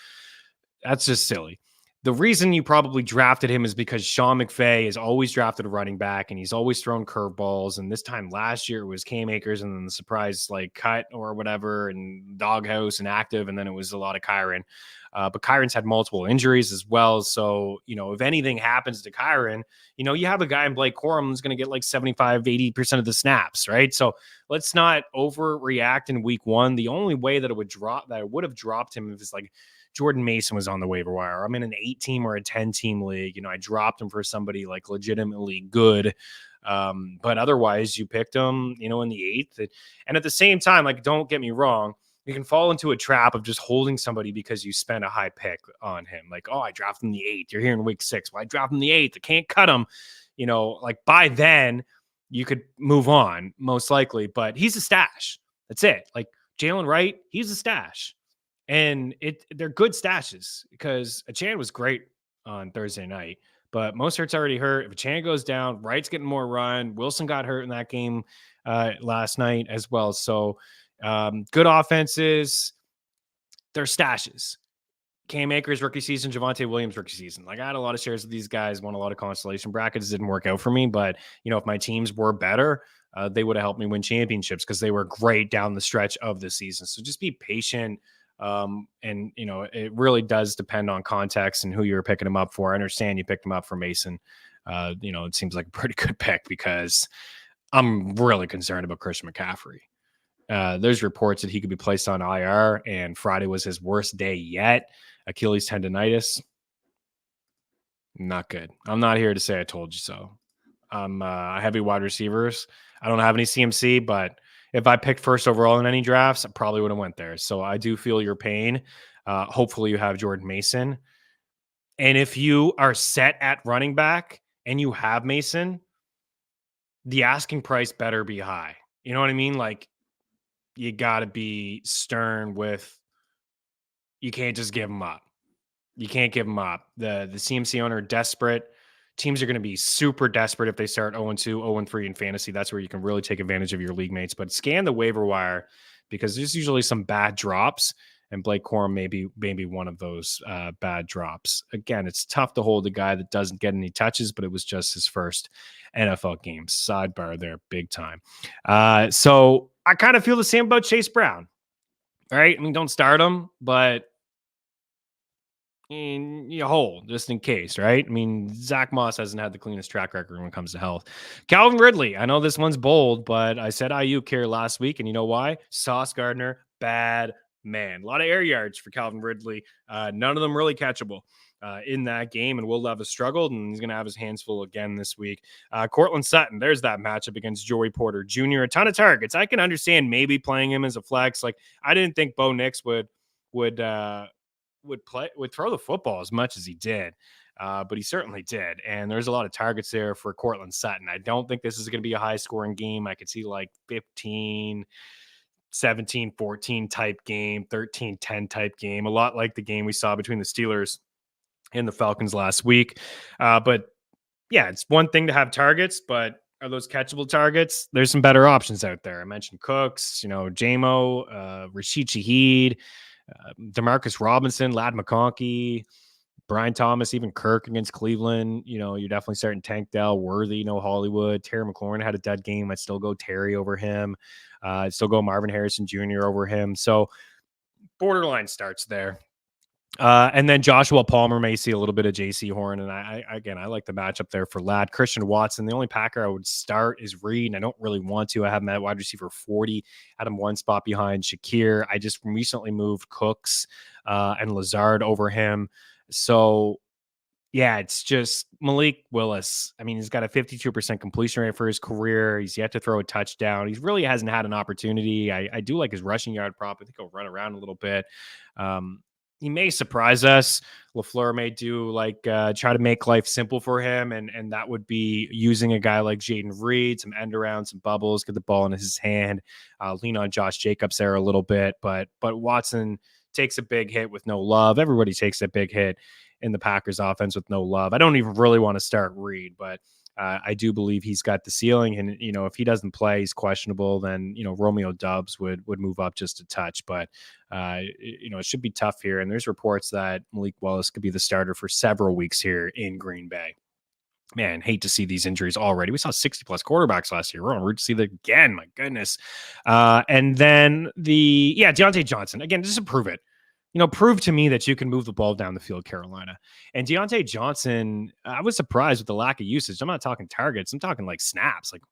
that's just silly. The reason you probably drafted him is because Sean McVay has always drafted a running back and he's always thrown curveballs. And this time last year it was Cam Akers and then the surprise like cut or whatever and doghouse and active. And then it was a lot of Kyren. But Kyron's had multiple injuries as well. So, if anything happens to Kyren, you have a guy in Blake Corum who's going to get like 75, 80% of the snaps, right? So let's not overreact in week 1. The only way that it would have dropped him if it's like Jordan Mason was on the waiver wire. I'm in an 8-team or a 10-team league. I dropped him for somebody like legitimately good. But otherwise you picked him, in the 8th. And at the same time, like, don't get me wrong, you can fall into a trap of just holding somebody because you spent a high pick on him. Like, oh, I drafted him the 8th. You're here in week 6. Well, I dropped him the 8th. I can't cut him. Like by then you could move on most likely, but he's a stash. That's it. Like Jalen Wright, he's a stash. And they're good stashes because Achane was great on Thursday night, but Mostert's already hurt. If Achane goes down, Wright's getting more run. Wilson got hurt in that game last night as well. So good offenses. They're stashes. Cam Akers rookie season, Javonte Williams rookie season. Like I had a lot of shares of these guys, won a lot of constellation brackets. Didn't work out for me, but if my teams were better, they would have helped me win championships because they were great down the stretch of the season. So just be patient. And it really does depend on context and who you're picking them up for. I understand you picked them up for Mason. It seems like a pretty good pick because I'm really concerned about Christian McCaffrey. There's reports that he could be placed on IR and Friday was his worst day yet. Achilles tendonitis. Not good. I'm not here to say I told you so. I'm heavy wide receivers. I don't have any CMC, but if I picked first overall in any drafts, I probably would have went there. So I do feel your pain. Hopefully you have Jordan Mason. And if you are set at running back and you have Mason, the asking price better be high. You know what I mean? Like you got to be stern with, you can't just give him up. You can't give him up. The CMC owner desperate. Teams are going to be super desperate if they start 0-2, 0-3 in fantasy. That's where you can really take advantage of your league mates. But scan the waiver wire because there's usually some bad drops, and Blake Corum may be one of those bad drops. Again, it's tough to hold a guy that doesn't get any touches, but it was just his first NFL game. Sidebar there, big time. So I kind of feel the same about Chase Brown. All right, I mean, don't start him, but you hold just in case, right? I mean, Zach Moss hasn't had the cleanest track record when it comes to health. Calvin Ridley, I know this one's bold, but I said Ayuk here last week, and you know why? Sauce Gardner, bad man. A lot of air yards for Calvin Ridley. None of them really catchable. in that game, and Will Levis struggled, and he's going to have his hands full again this week. Cortland Sutton, there's that matchup against Joey Porter Jr. A ton of targets. I can understand maybe playing him as a flex. Like, I didn't think Bo Nix would throw the football as much as he did. But he certainly did. And there's a lot of targets there for Cortland Sutton. I don't think this is going to be a high scoring game. I could see like 15, 17, 14 type game, 13, 10 type game, a lot like the game we saw between the Steelers and the Falcons last week. But yeah, it's one thing to have targets, but are those catchable targets? There's some better options out there. I mentioned Cooks, JMO, Rashid Shaheed, Demarcus Robinson, Lad McConkey, Brian Thomas, even Kirk against Cleveland. You're definitely starting Tank Dell, Worthy, Hollywood. Terry McLaurin had a dud game. I'd still go Terry over him. I'd still go Marvin Harrison Jr. over him. So borderline starts there. And then Joshua Palmer may see a little bit of JC Horn. And I like the matchup there for Ladd. Christian Watson, the only Packer I would start is Reed, and I don't really want to. I have him at wide receiver 40, had him one spot behind Shakir. I just recently moved Cooks and Lazard over him. So, yeah, it's just Malik Willis. I mean, he's got a 52% completion rate for his career. He's yet to throw a touchdown. He really hasn't had an opportunity. I do like his rushing yard prop. I think he'll run around a little bit. He may surprise us. LaFleur may do try to make life simple for him. And that would be using a guy like Jaden Reed, some end around, some bubbles, get the ball in his hand, lean on Josh Jacobs there a little bit. But Watson takes a big hit with no love. Everybody takes a big hit in the Packers offense with no love. I don't even really want to start Reed, but I do believe he's got the ceiling. And, if he doesn't play, he's questionable, then, Romeo Doubs would move up just a touch. But, it should be tough here. And there's reports that Malik Willis could be the starter for several weeks here in Green Bay. Man, hate to see these injuries already. We saw 60 plus quarterbacks last year. We're on route to see that again. My goodness. And then Deontay Johnson, again, just to prove it. Prove to me that you can move the ball down the field, Carolina. And Deontay Johnson, I was surprised with the lack of usage. I'm not talking targets. I'm talking like snaps. Like,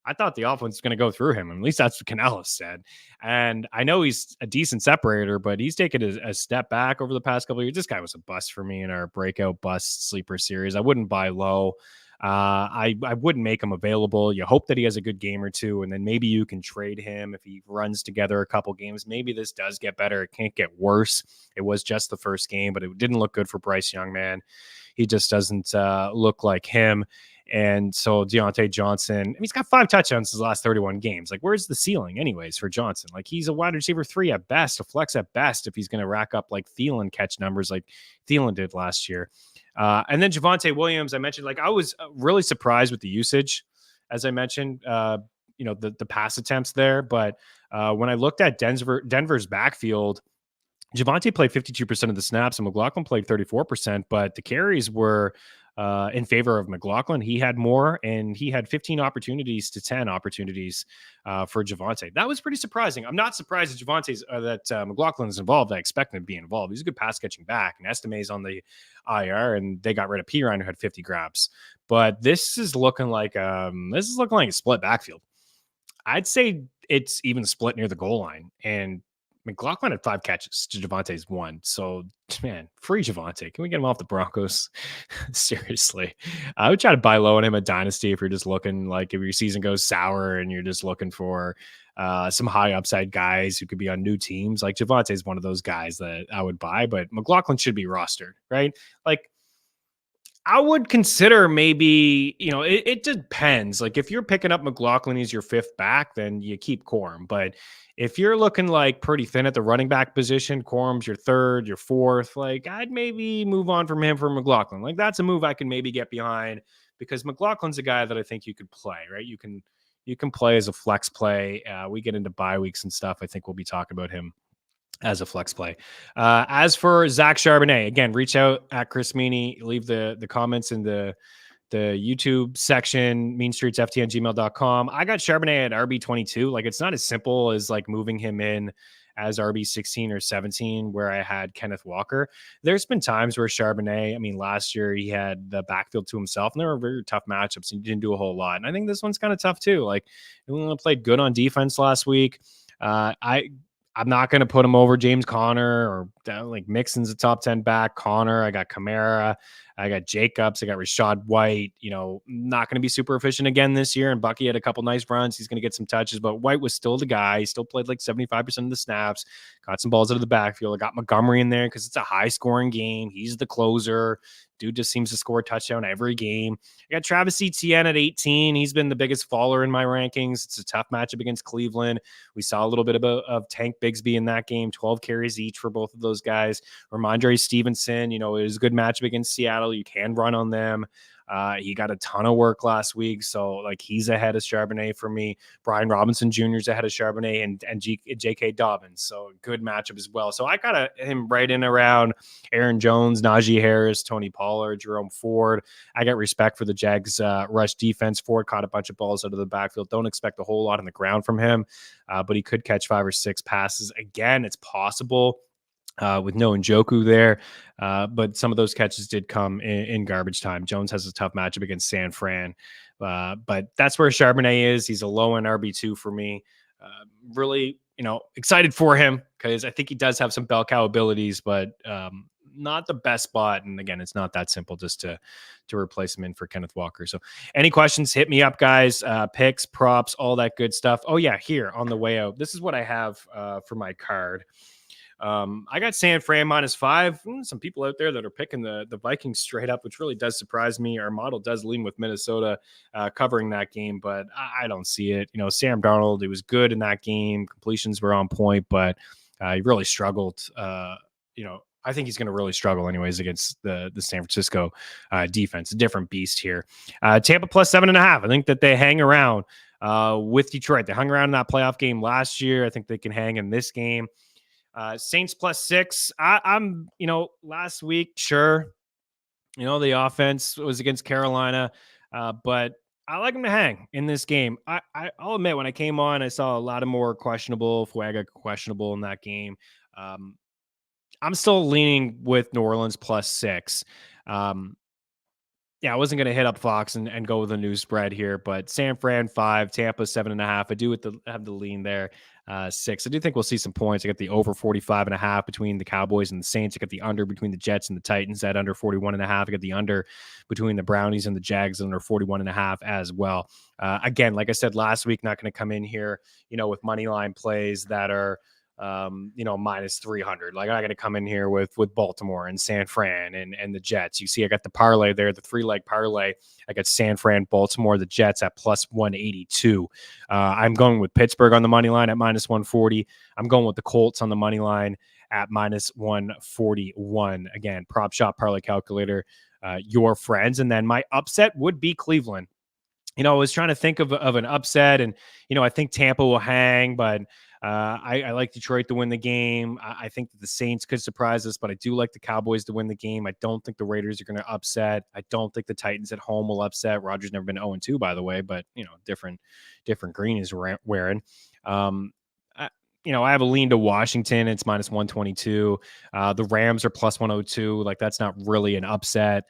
I thought the offense was going to go through him. At least that's what Canelo said. And I know he's a decent separator, but he's taken a step back over the past couple of years. This guy was a bust for me in our breakout bust sleeper series. I wouldn't buy low. I wouldn't make him available. You hope that he has a good game or two, and then maybe you can trade him if he runs together a couple games. Maybe this does get better. It can't get worse. It was just the first game, but it didn't look good for Bryce Young, man. He just doesn't look like him. And so Deontay Johnson, he's got 5 touchdowns his last 31 games. Like, where's the ceiling anyways for Johnson? Like, he's a wide receiver 3 at best, a flex at best, if he's going to rack up like Thielen catch numbers like Thielen did last year. And then Javonte Williams, I mentioned, I was really surprised with the usage, as I mentioned, the pass attempts there. But when I looked at Denver's backfield, Javonte played 52% of the snaps and McLaughlin played 34%, but the carries were in favor of McLaughlin. He had more, and he had 15 opportunities to 10 opportunities for Javonte. That was pretty surprising. I'm not surprised that McLaughlin is involved. I expect him to be involved. He's a good pass catching back, and Estime's on the IR, and they got rid of Pirine, who had 50 grabs. But this is looking like a split backfield. I'd say it's even split near the goal line, and McLaughlin had 5 catches to Javonte's 1. So, man, free Javonte. Can we get him off the Broncos? Seriously. I would try to buy low on him at Dynasty if you're just looking, if your season goes sour and you're just looking for some high upside guys who could be on new teams. Like, Javonte is one of those guys that I would buy, but McLaughlin should be rostered, right? I would consider maybe, it depends. Like, if you're picking up McLaughlin as your 5th back, then you keep Corum. But if you're looking pretty thin at the running back position, Corum's your 3rd, your 4th, I'd maybe move on from him for McLaughlin. That's a move I can maybe get behind, because McLaughlin's a guy that I think you could play, right? You can play as a flex play. We get into bye weeks and stuff. I think we'll be talking about him as a flex play. As for Zach Charbonnet, again, reach out at Chris Meaney, leave the comments in the YouTube section, meanstreetsftn@gmail.com. I got Charbonnet at RB22. It's not as simple as moving him in as RB16 or 17, where I had Kenneth Walker. There's been times where Charbonnet, last year he had the backfield to himself, and there were very tough matchups, and he didn't do a whole lot. And I think this one's kind of tough too. He played good on defense last week. I'm not going to put him over James Conner or like Mixon's a top 10 back. Connor, I got Kamara, I got Jacobs, I got Rashad White. Not going to be super efficient again this year. And Bucky had a couple nice runs. He's going to get some touches, but White was still the guy. He still played like 75% of the snaps, got some balls out of the backfield. I got Montgomery in there because it's a high scoring game. He's the closer. Dude just seems to score a touchdown every game. I got Travis Etienne at 18. He's been the biggest faller in my rankings. It's a tough matchup against Cleveland. We saw a little bit of Tank Bigsby in that game, 12 carries each for both of those guys. Ramondre Stevenson, it was a good matchup against Seattle. You can run on them. He got a ton of work last week, so like he's ahead of Charbonnet for me. Brian Robinson Jr. is ahead of Charbonnet and J.K. Dobbins, so good matchup as well. So I got him right in around Aaron Jones, Najee Harris, Tony Pollard, Jerome Ford. I got respect for the Jags rush defense. Ford caught a bunch of balls out of the backfield. Don't expect a whole lot on the ground from him, but he could catch 5 or 6 passes. Again, it's possible. With no Njoku there. But some of those catches did come in garbage time. Jones has a tough matchup against San Fran. But that's where Charbonnet is. He's a low-end RB2 for me. Really, excited for him because I think he does have some bell cow abilities, but not the best spot. And again, it's not that simple just to replace him in for Kenneth Walker. So any questions, hit me up, guys. Picks, props, all that good stuff. Oh, yeah, here on the way out. This is what I have for my card. I got San Fran -5. Some people out there that are picking the Vikings straight up, which really does surprise me. Our model does lean with Minnesota covering that game, but I don't see it. Sam Darnold, he was good in that game. Completions were on point, but he really struggled. I think he's going to really struggle anyways against the San Francisco defense. A different beast here. Tampa +7.5. I think that they hang around with Detroit. They hung around in that playoff game last year. I think they can hang in this game. Saints +6. I'm, last week, sure, the offense was against Carolina, but I like them to hang in this game. I'll admit, when I came on, I saw a lot of more questionable, Fuega questionable in that game. I'm still leaning with New Orleans +6. I wasn't going to hit up Fox and go with a new spread here, but San Fran 5, Tampa 7.5. I do have the lean there. 6. I do think we'll see some points. I got the over 45.5 between the Cowboys and the Saints. I got the under between the Jets and the Titans at under 41.5. I got the under between the Brownies and the Jags under 41.5 as well. Again, like I said last week, not going to come in here, with money line plays that are -300. Like I got to come in here with Baltimore and San Fran and the Jets. You see, I got the parlay there, the 3-leg parlay. I got San Fran, Baltimore, the Jets at +182. I'm going with Pittsburgh on the money line at -140. I'm going with the Colts on the money line at -141. Again, prop shop parlay calculator, your friends. And then my upset would be Cleveland. I was trying to think of an upset, and I think Tampa will hang, but I like Detroit to win the game. I think that the Saints could surprise us, but I do like the Cowboys to win the game. I don't think the Raiders are going to upset. I don't think the Titans at home will upset. Rodgers never been 0-2, by the way, but different green is wearing. I have a lean to Washington. It's -122. The Rams are +102. Like that's not really an upset.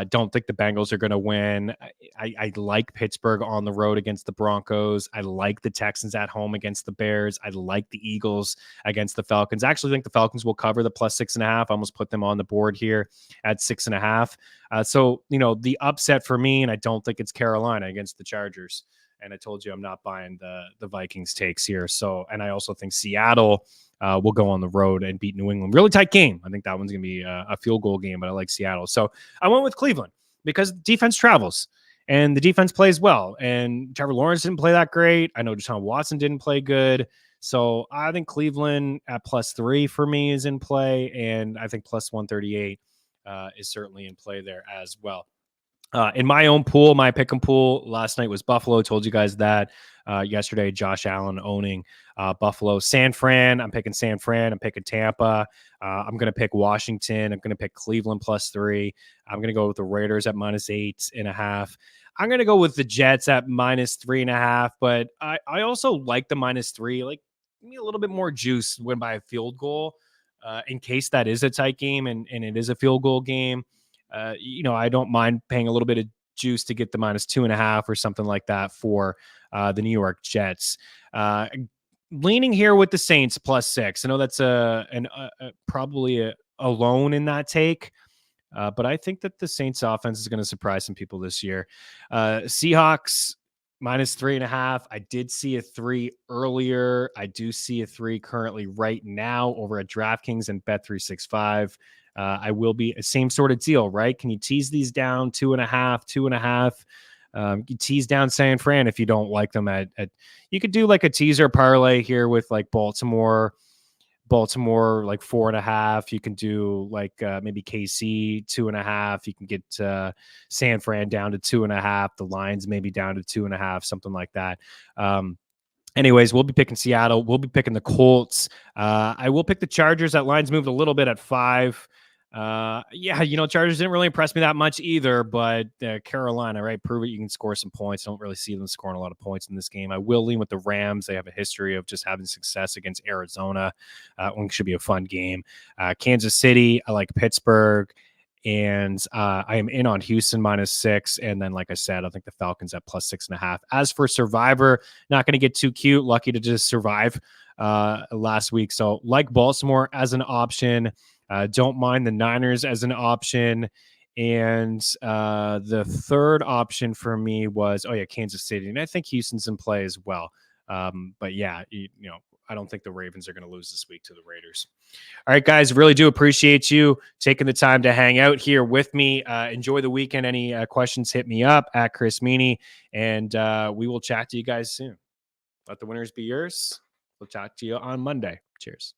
Don't think the Bengals are going to win. I like Pittsburgh on the road against the Broncos. I like the Texans at home against the Bears. I like the Eagles against the Falcons. I actually think the Falcons will cover the +6.5. I almost put them on the board here at 6.5. So, the upset for me, and I don't think it's Carolina against the Chargers. And I told you I'm not buying the Vikings takes here. So, and I also think Seattle will go on the road and beat New England. Really tight game. I think that one's going to be a field goal game, but I like Seattle. So I went with Cleveland because defense travels and the defense plays well. And Trevor Lawrence didn't play that great. I know Deshaun Watson didn't play good. So I think Cleveland at +3 for me is in play. And I think +138 is certainly in play there as well. In my own pool, my pick and pool last night was Buffalo. Told you guys that yesterday. Josh Allen owning Buffalo. San Fran. I'm picking San Fran. I'm picking Tampa. I'm going to pick Washington. I'm going to pick Cleveland +3. I'm going to go with the Raiders at -8.5. I'm going to go with the Jets at -3.5. But I also like the -3. Like, give me a little bit more juice win by a field goal in case that is a tight game and it is a field goal game. I don't mind paying a little bit of juice to get the -2.5 or something like that for the New York Jets. leaning here with the Saints +6. I know that's probably a loan in that take. But I think that the Saints offense is going to surprise some people this year. Seahawks -3.5. I did see a 3 earlier. I do see a 3 currently right now over at DraftKings and Bet365. I will be same sort of deal, right? Can you tease these down 2.5, 2.5? You tease down San Fran if you don't like them at you could do like a teaser parlay here with like Baltimore like 4.5. You can do like maybe KC 2.5. You can get San Fran down to 2.5. The Lions maybe down to 2.5, something like that. Anyways, we'll be picking Seattle. We'll be picking the Colts. I will pick the Chargers. That line's moved a little bit at 5. Yeah, Chargers didn't really impress me that much either, but Carolina, right? Prove it. You can score some points. I don't really see them scoring a lot of points in this game. I will lean with the Rams. They have a history of just having success against Arizona. One should be a fun game. Kansas City, I like Pittsburgh. And I am in on Houston -6. And then, like I said, I think the Falcons at +6.5. As for Survivor, not going to get too cute. Lucky to just survive last week. So like Baltimore as an option. Don't mind the Niners as an option. And the third option for me was, Kansas City. And I think Houston's in play as well. But yeah, I don't think the Ravens are going to lose this week to the Raiders. All right, guys, really do appreciate you taking the time to hang out here with me. Enjoy the weekend. Any questions, hit me up at Chris Meaney, and we will chat to you guys soon. Let the winners be yours. We'll talk to you on Monday. Cheers.